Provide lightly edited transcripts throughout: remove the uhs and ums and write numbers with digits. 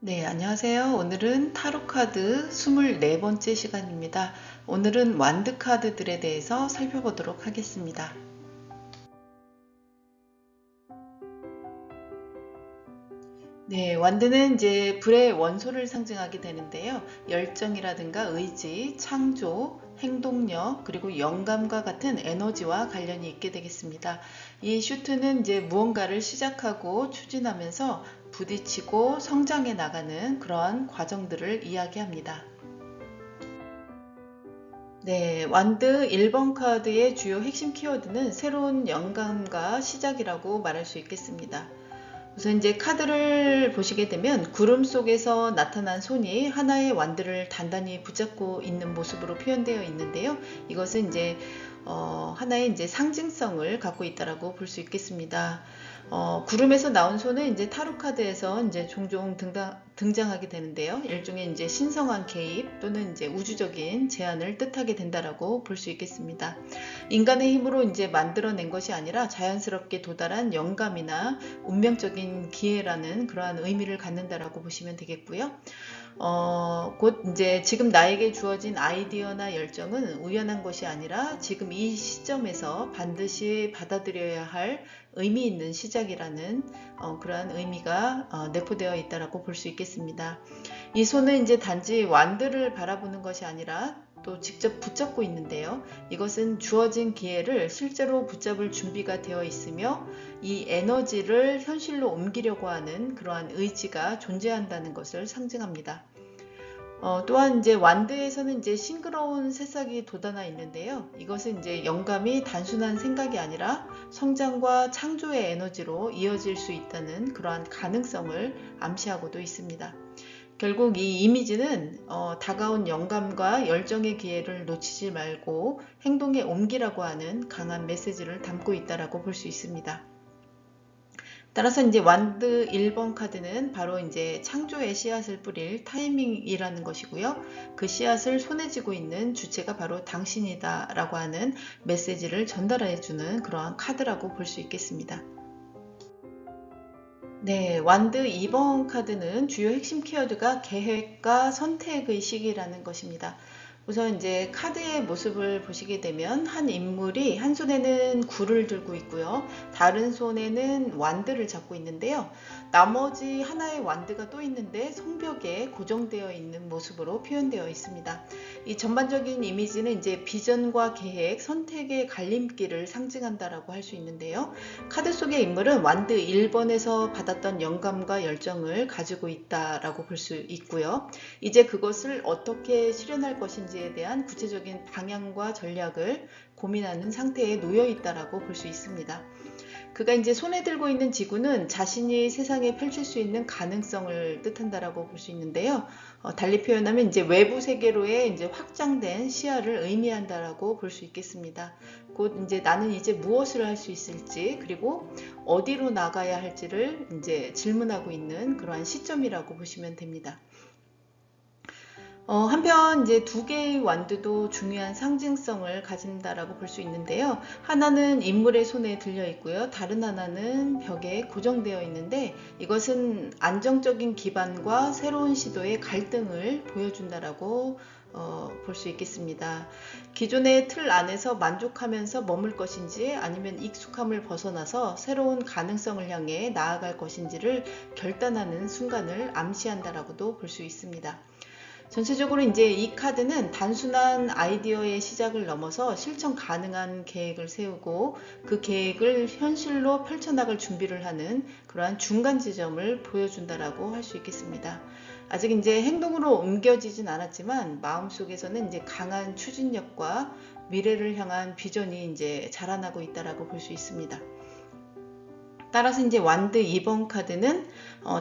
네, 안녕하세요. 오늘은 타로 카드 24번째 시간입니다. 오늘은 완드 카드들에 대해서 살펴보도록 하겠습니다. 네, 완드는 이제 불의 원소를 상징하게 되는데요. 열정이라든가 의지, 창조, 행동력, 그리고 영감과 같은 에너지와 관련이 있게 되겠습니다. 이 슈트는 이제 무언가를 시작하고 추진하면서 부딪히고 성장해 나가는 그러한 과정들을 이야기합니다. 네, 완드 1번 카드의 주요 핵심 키워드는 새로운 영감과 시작이라고 말할 수 있겠습니다. 우선 이제 카드를 보시게 되면 구름 속에서 나타난 손이 하나의 완드를 단단히 붙잡고 있는 모습으로 표현되어 있는데요. 이것은 이제 하나의 이제 상징성을 갖고 있다라고 볼 수 있겠습니다. 구름에서 나온 손은 이제 타로 카드에서 이제 종종 등장하게 되는데요. 일종의 이제 신성한 개입 또는 이제 우주적인 제안을 뜻하게 된다라고 볼 수 있겠습니다. 인간의 힘으로 이제 만들어낸 것이 아니라 자연스럽게 도달한 영감이나 운명적인 기회라는 그러한 의미를 갖는다라고 보시면 되겠고요. 곧 이제 지금 나에게 주어진 아이디어나 열정은 우연한 것이 아니라 지금 이 시점에서 반드시 받아들여야 할 의미 있는 시작이라는 그러한 의미가 내포되어 있다라고 볼 수 있겠습니다. 이 손은 이제 단지 완드를 바라보는 것이 아니라 또 직접 붙잡고 있는데요. 이것은 주어진 기회를 실제로 붙잡을 준비가 되어 있으며 이 에너지를 현실로 옮기려고 하는 그러한 의지가 존재한다는 것을 상징합니다. 또한 이제 완드에서는 이제 싱그러운 새싹이 돋아나 있는데요. 이것은 이제 영감이 단순한 생각이 아니라 성장과 창조의 에너지로 이어질 수 있다는 그러한 가능성을 암시하고도 있습니다. 결국 이 이미지는 다가온 영감과 열정의 기회를 놓치지 말고 행동에 옮기라고 하는 강한 메시지를 담고 있다라고 볼 수 있습니다. 따라서 이제 완드 1번 카드는 바로 이제 창조의 씨앗을 뿌릴 타이밍이라는 것이고요. 그 씨앗을 손에 쥐고 있는 주체가 바로 당신이다라고 하는 메시지를 전달해주는 그러한 카드라고 볼 수 있겠습니다. 네, 완드 2번 카드는 주요 핵심 키워드가 계획과 선택의 시기라는 것입니다. 우선 이제 카드의 모습을 보시게 되면 한 인물이 한 손에는 굴을 들고 있고요. 다른 손에는 완드를 잡고 있는데요. 나머지 하나의 완드가 또 있는데 성벽에 고정되어 있는 모습으로 표현되어 있습니다. 이 전반적인 이미지는 이제 비전과 계획, 선택의 갈림길을 상징한다라고 할 수 있는데요. 카드 속의 인물은 완드 1번에서 받았던 영감과 열정을 가지고 있다라고 볼 수 있고요. 이제 그것을 어떻게 실현할 것인지에 대한 구체적인 방향과 전략을 고민하는 상태에 놓여 있다라고 볼 수 있습니다. 그가 이제 손에 들고 있는 지구는 자신이 세상에 펼칠 수 있는 가능성을 뜻한다라고 볼 수 있는데요. 달리 표현하면 이제 외부 세계로의 이제 확장된 시야를 의미한다라고 볼 수 있겠습니다. 곧 이제 나는 이제 무엇을 할 수 있을지 그리고 어디로 나가야 할지를 이제 질문하고 있는 그러한 시점이라고 보시면 됩니다. 한편 이제 두 개의 완드도 중요한 상징성을 가진다라고 볼 수 있는데요. 하나는 인물의 손에 들려 있고요. 다른 하나는 벽에 고정되어 있는데 이것은 안정적인 기반과 새로운 시도의 갈등을 보여준다라고 볼 수 있겠습니다. 기존의 틀 안에서 만족하면서 머물 것인지 아니면 익숙함을 벗어나서 새로운 가능성을 향해 나아갈 것인지를 결단하는 순간을 암시한다라고도 볼 수 있습니다. 전체적으로 이제 이 카드는 단순한 아이디어의 시작을 넘어서 실천 가능한 계획을 세우고 그 계획을 현실로 펼쳐나갈 준비를 하는 그러한 중간 지점을 보여준다라고 할 수 있겠습니다. 아직 이제 행동으로 옮겨지진 않았지만 마음속에서는 이제 강한 추진력과 미래를 향한 비전이 이제 자라나고 있다라고 볼 수 있습니다. 따라서 이제 완드 2번 카드는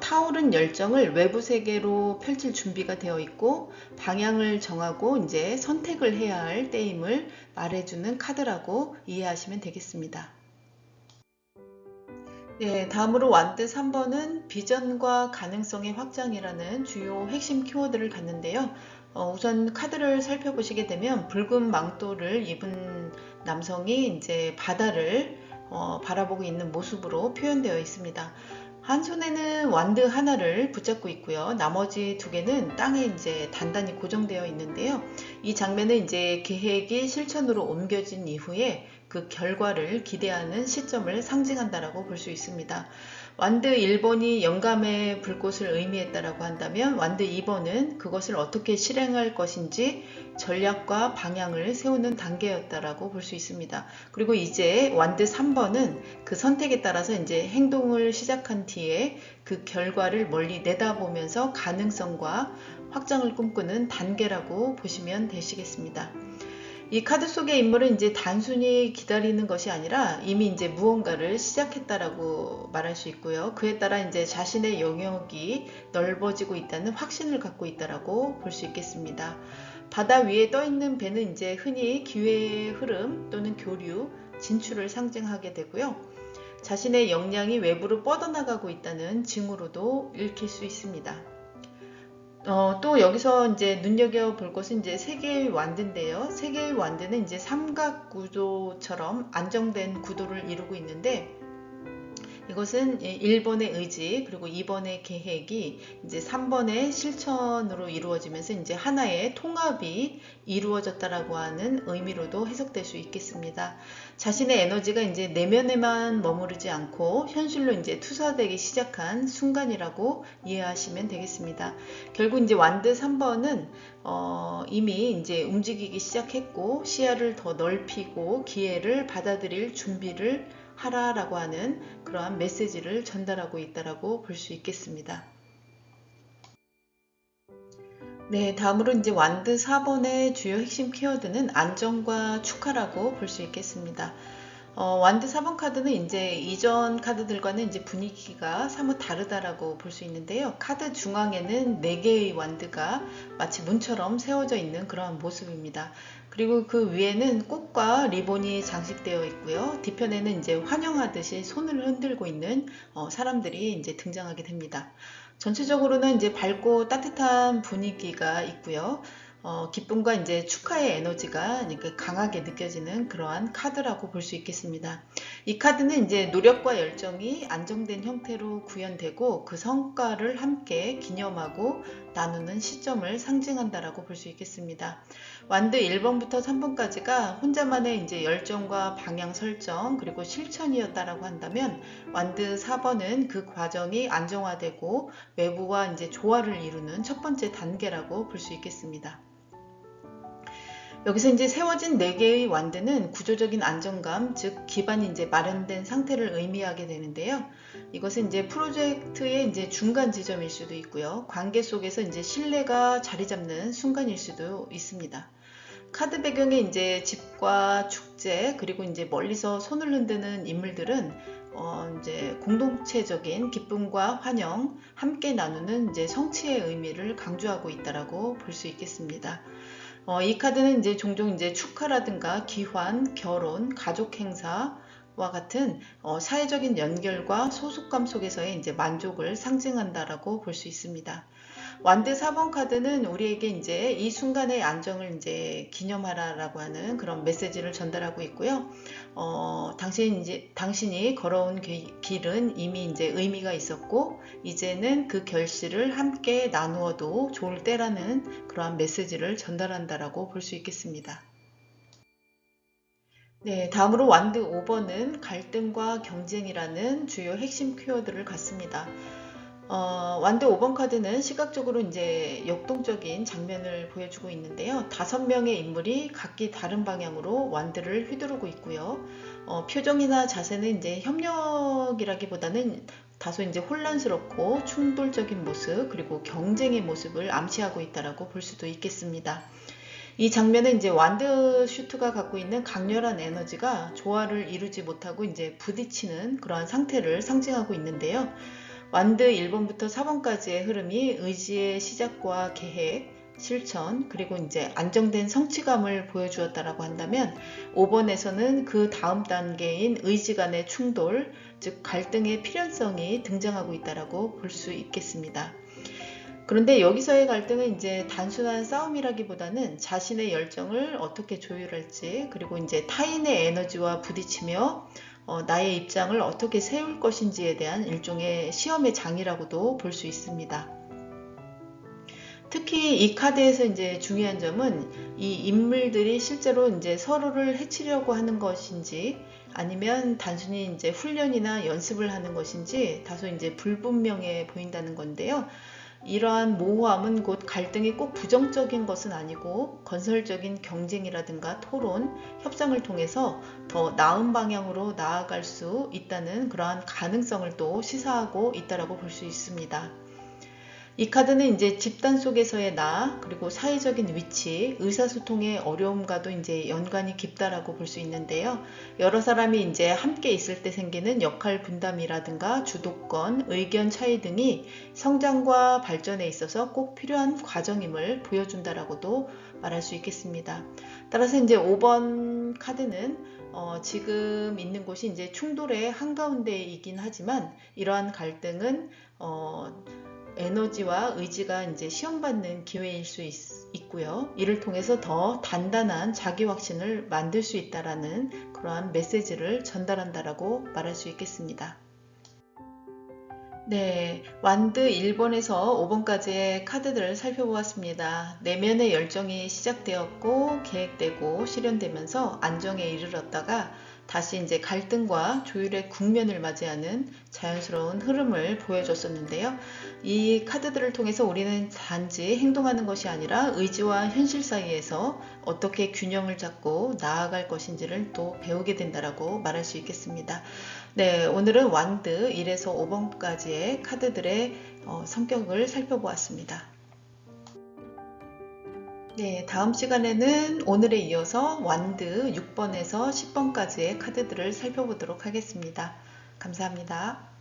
타오른 열정을 외부 세계로 펼칠 준비가 되어 있고 방향을 정하고 이제 선택을 해야 할 때임을 말해주는 카드라고 이해하시면 되겠습니다. 네, 다음으로 완드 3번은 비전과 가능성의 확장이라는 주요 핵심 키워드를 갖는데요. 우선 카드를 살펴보시게 되면 붉은 망토를 입은 남성이 이제 바다를 바라보고 있는 모습으로 표현되어 있습니다. 한 손에는 완드 하나를 붙잡고 있고요. 나머지 두 개는 땅에 이제 단단히 고정되어 있는데요. 이 장면은 이제 계획이 실천으로 옮겨진 이후에 그 결과를 기대하는 시점을 상징한다라고 볼 수 있습니다. 완드 1번이 영감의 불꽃을 의미했다라고 한다면 완드 2번은 그것을 어떻게 실행할 것인지 전략과 방향을 세우는 단계였다라고 볼 수 있습니다. 그리고 이제 완드 3번은 그 선택에 따라서 이제 행동을 시작한 뒤에 그 결과를 멀리 내다보면서 가능성과 확장을 꿈꾸는 단계라고 보시면 되시겠습니다. 이 카드 속의 인물은 이제 단순히 기다리는 것이 아니라 이미 이제 무언가를 시작했다라고 말할 수 있고요. 그에 따라 이제 자신의 영역이 넓어지고 있다는 확신을 갖고 있다라고 볼 수 있겠습니다. 바다 위에 떠 있는 배는 이제 흔히 기회의 흐름 또는 교류, 진출을 상징하게 되고요. 자신의 역량이 외부로 뻗어나가고 있다는 징후로도 읽힐 수 있습니다. 또 여기서 이제 눈여겨볼 것은 이제 세 개의 완드인데요. 세 개의 완드는 이제 삼각 구도처럼 안정된 구도를 이루고 있는데 이것은 1번의 의지 그리고 2번의 계획이 이제 3번의 실천으로 이루어지면서 이제 하나의 통합이 이루어졌다라고 하는 의미로도 해석될 수 있겠습니다. 자신의 에너지가 이제 내면에만 머무르지 않고 현실로 이제 투사되기 시작한 순간이라고 이해하시면 되겠습니다. 결국 이제 완드 3번은 이미 이제 움직이기 시작했고 시야를 더 넓히고 기회를 받아들일 준비를 하라라고 하는 그러한 메시지를 전달하고 있다라고 볼 수 있겠습니다. 네, 다음으로 이제 완드 4번의 주요 핵심 키워드는 안정과 축하라고 볼 수 있겠습니다. 완드 4번 카드는 이제 이전 카드들과는 이제 분위기가 사뭇 다르다라고 볼 수 있는데요. 카드 중앙에는 4개의 완드가 마치 문처럼 세워져 있는 그러한 모습입니다. 그리고 그 위에는 꽃과 리본이 장식되어 있고요. 뒤편에는 이제 환영하듯이 손을 흔들고 있는 사람들이 이제 등장하게 됩니다. 전체적으로는 이제 밝고 따뜻한 분위기가 있고요. 기쁨과 이제 축하의 에너지가 강하게 느껴지는 그러한 카드라고 볼 수 있겠습니다. 이 카드는 이제 노력과 열정이 안정된 형태로 구현되고 그 성과를 함께 기념하고 나누는 시점을 상징한다라고 볼 수 있겠습니다. 완드 1번부터 3번까지가 혼자만의 이제 열정과 방향 설정 그리고 실천이었다라고 한다면 완드 4번은 그 과정이 안정화되고 외부와 이제 조화를 이루는 첫 번째 단계라고 볼 수 있겠습니다. 여기서 이제 세워진 4개의 완드는 구조적인 안정감, 즉 기반이 이제 마련된 상태를 의미하게 되는데요. 이것은 이제 프로젝트의 이제 중간 지점일 수도 있고요. 관계 속에서 이제 신뢰가 자리 잡는 순간일 수도 있습니다. 카드 배경에 이제 집과 축제 그리고 이제 멀리서 손을 흔드는 인물들은 이제 공동체적인 기쁨과 환영, 함께 나누는 이제 성취의 의미를 강조하고 있다라고 볼 수 있겠습니다. 이 카드는 이제 종종 이제 축하라든가 기환, 결혼, 가족 행사와 같은 사회적인 연결과 소속감 속에서의 이제 만족을 상징한다라고 볼 수 있습니다. 완드 4번 카드는 우리에게 이제 이 순간의 안정을 이제 기념하라라고 하는 그런 메시지를 전달하고 있고요. 당신이 걸어온 길은 이미 이제 의미가 있었고 이제는 그 결실을 함께 나누어도 좋을 때라는 그러한 메시지를 전달한다라고 볼 수 있겠습니다. 네, 다음으로 완드 5번은 갈등과 경쟁이라는 주요 핵심 키워드를 갖습니다. 완드 5번 카드는 시각적으로 이제 역동적인 장면을 보여주고 있는데요. 5명의 인물이 각기 다른 방향으로 완드를 휘두르고 있고요. 표정이나 자세는 이제 협력이라기보다는 다소 이제 혼란스럽고 충돌적인 모습 그리고 경쟁의 모습을 암시하고 있다라고 볼 수도 있겠습니다. 이 장면은 이제 완드 슈트가 갖고 있는 강렬한 에너지가 조화를 이루지 못하고 이제 부딪히는 그러한 상태를 상징하고 있는데요. 완드 1번부터 4번까지의 흐름이 의지의 시작과 계획, 실천, 그리고 이제 안정된 성취감을 보여주었다라고 한다면 5번에서는 그 다음 단계인 의지 간의 충돌, 즉 갈등의 필연성이 등장하고 있다라고 볼 수 있겠습니다. 그런데 여기서의 갈등은 이제 단순한 싸움이라기보다는 자신의 열정을 어떻게 조율할지 그리고 이제 타인의 에너지와 부딪히며 나의 입장을 어떻게 세울 것인지에 대한 일종의 시험의 장이라고도 볼 수 있습니다. 특히 이 카드에서 이제 중요한 점은 이 인물들이 실제로 이제 서로를 해치려고 하는 것인지 아니면 단순히 이제 훈련이나 연습을 하는 것인지 다소 이제 불분명해 보인다는 건데요. 이러한 모호함은 곧 갈등이 꼭 부정적인 것은 아니고 건설적인 경쟁이라든가 토론, 협상을 통해서 더 나은 방향으로 나아갈 수 있다는 그러한 가능성을 또 시사하고 있다고 볼 수 있습니다. 이 카드는 이제 집단 속에서의 나, 그리고 사회적인 위치, 의사소통의 어려움과도 이제 연관이 깊다라고 볼 수 있는데요. 여러 사람이 이제 함께 있을 때 생기는 역할 분담이라든가 주도권, 의견 차이 등이 성장과 발전에 있어서 꼭 필요한 과정임을 보여준다라고도 말할 수 있겠습니다. 따라서 이제 5번 카드는 지금 있는 곳이 이제 충돌의 한가운데이긴 하지만 이러한 갈등은 에너지와 의지가 이제 시험받는 기회일 수 있고요. 이를 통해서 더 단단한 자기 확신을 만들 수 있다라는 그러한 메시지를 전달한다라고 말할 수 있겠습니다. 네, 완드 1번에서 5번까지의 카드들을 살펴보았습니다. 내면의 열정이 시작되었고 계획되고 실현되면서 안정에 이르렀다가 다시 이제 갈등과 조율의 국면을 맞이하는 자연스러운 흐름을 보여줬었는데요. 이 카드들을 통해서 우리는 단지 행동하는 것이 아니라 의지와 현실 사이에서 어떻게 균형을 잡고 나아갈 것인지를 또 배우게 된다라고 말할 수 있겠습니다. 네, 오늘은 완드 1에서 5번까지의 카드들의 성격을 살펴보았습니다. 네, 다음 시간에는 오늘에 이어서 완드 6번에서 10번까지의 카드들을 살펴보도록 하겠습니다. 감사합니다.